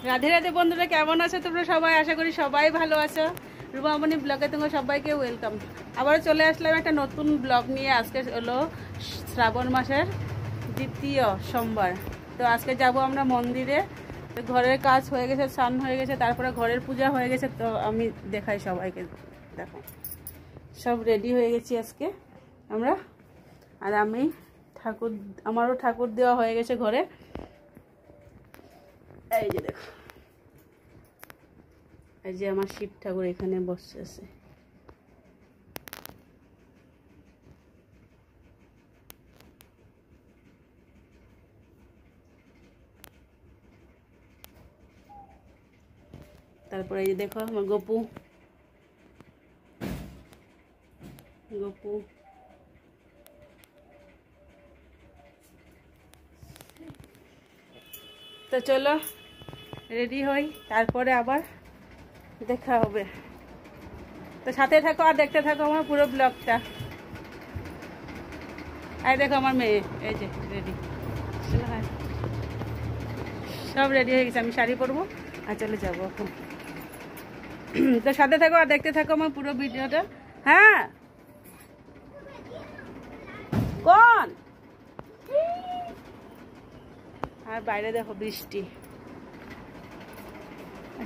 রাধে রাধে বন্ধুরা, কেমন আছো তোমরা সবাই? আশা করি সবাই ভালো আছো। রুমামণি ব্লগে তোমার সবাইকে ওয়েলকাম। আবারও চলে আসলাম একটা নতুন ব্লগ নিয়ে। আজকে হলো শ্রাবণ মাসের দ্বিতীয় সোমবার। তো আজকে যাব আমরা মন্দিরে। তো ঘরের কাজ হয়ে গেছে, স্নান হয়ে গেছে, তারপরে ঘরের পূজা হয়ে গেছে। তো আমি দেখাই সবাইকে, দেখো সব রেডি হয়ে গেছি আজকে আমরা। আর আমি আমারও ঠাকুর দেওয়া হয়ে গেছে ঘরে। এই যে দেখো, এই যে আমার শিব ঠাকুর এখানে বসে আছে। তারপরে এই যে দেখো আমার গপু। তো চলো রেডি হই, তারপরে আবার দেখা হবে। তো সাথে থাকো আর দেখতে থাকো আমার পুরো ব্লগটা। এই দেখো আমার মেয়ে, এই যে রেডি, সব রেডি হয়ে গেছে। আমি শাড়ি পরবো আর চলে যাবো এখন। তো সাথে থাকো আর দেখতে থাকো আমার পুরো ভিডিওটা। হ্যাঁ কোন? আর বাইরে দেখো বৃষ্টি।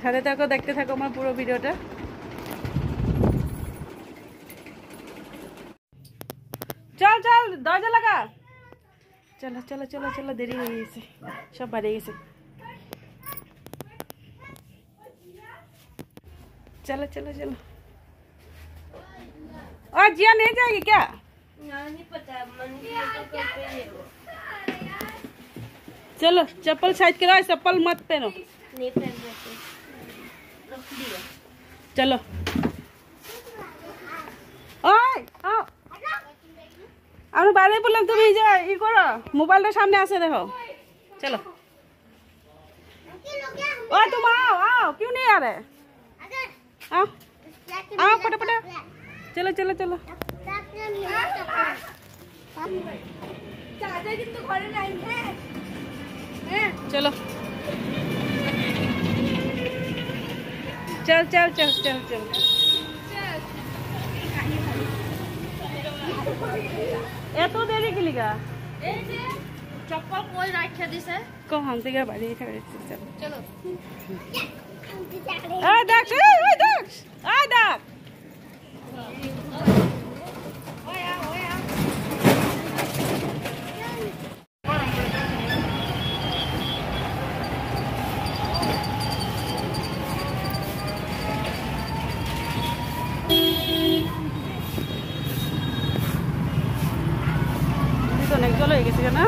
সাথে থাকো, দেখতে থাকো আমার পুরো ভিডিওটা। চল চল দরজা লাগা। চলো চলো চলো চলো, দেরি হয়ে গেছে, সব বাড়ি গেছে। चलो चलो चलो। और जिया नहीं जाएगी क्या? नहीं पता, चलो चप्पल साइड करो, चप्पल मत पहनो। नहीं पहन रख दिया। चलो ओए आओ। আমি বাইরে বললাম তুমি যে ই করো, মোবাইলটা সামনে আছে দেখো। चलो ओ तुम आओ आओ, क्यों नहीं आ रहे? आओ आओ फटाफट, चलो चलो चलो। चलो चल चल चल चल चल। এত দেরি কি লিগা? এই যে চপ্পল কই রাখা দিছে কম হাম থেকে বাড়ি থাকে। চলো এই দেখ, এই দেখ, এই দেখ। অনেক জল হয়ে গেছে না?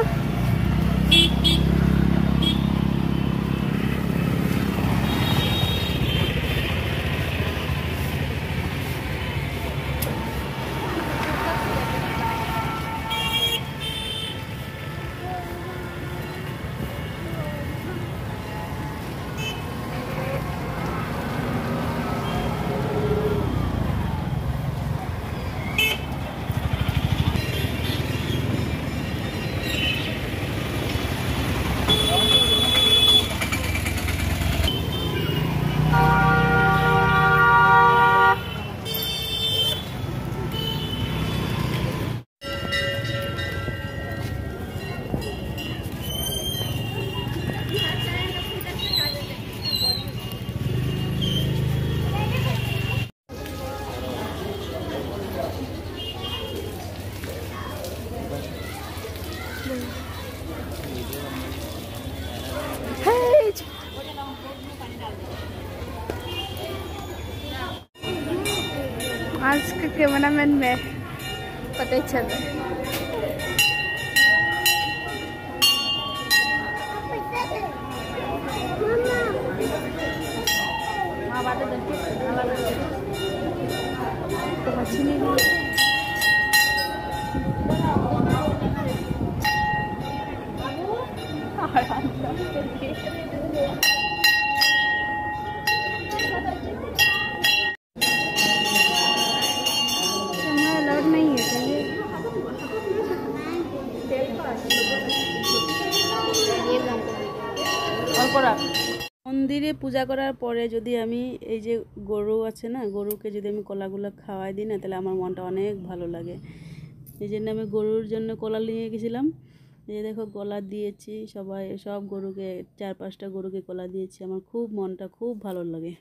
आज का कैमरामैन में पता ही चल रहा है। तो अच्छी नहीं মন্দিরে পূজা করার পরে যদি আমি এই যে গরু আছে না, গরুকে যদি আমি কলাগুলো খাওয়াই দিই না, তাহলে আমার মনটা অনেক ভালো লাগে। এই জন্য আমি গরুর জন্য কলা নিয়ে গেছিলাম। এই যে দেখো কলা দিয়েছি, সব গরুকে 4-5টা গরুকে কলা দিয়েছি। আমার খুব মনটা খুব ভালো লাগে।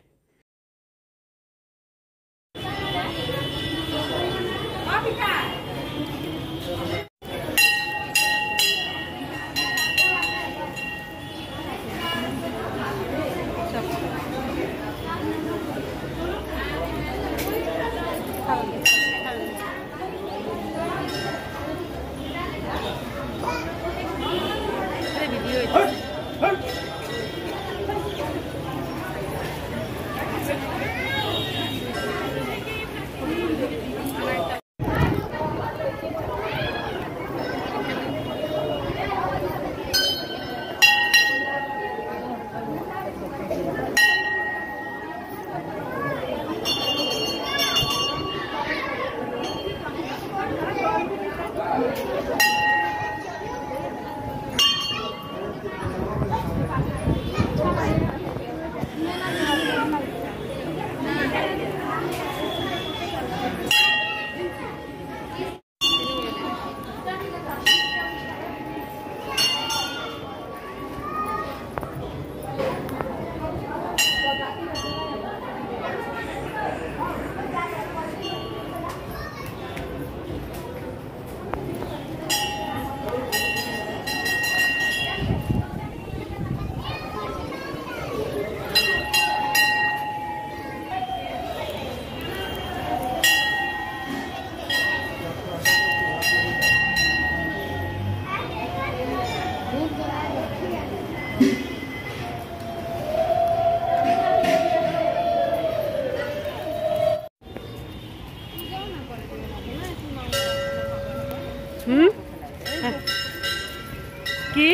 কি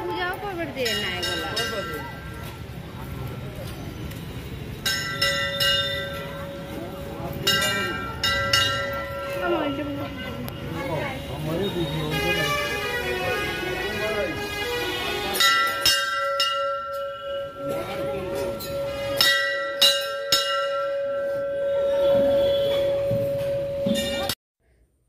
পূজাও করবে দিয়ে না এগুলা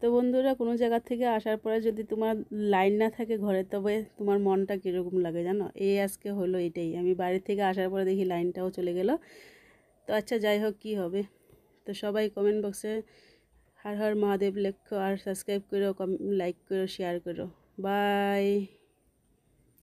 তো বন্ধুরা, কোনো জায়গা থেকে আসার পরে যদি তোমার লাইন না থাকে ঘরে, তবে তোমার মনটা কীরকম লাগে জানো? আজকে হলো এটাই। আমি বাড়ি থেকে আসার পরে দেখি লাইনটাও চলে গেল। তো আচ্ছা, যাই হোক, কী হবে। তো সবাই কমেন্ট বক্সে হর হর মহাদেব লেখো, আর সাবস্ক্রাইব করো, লাইক করো, শেয়ার করো। বাই।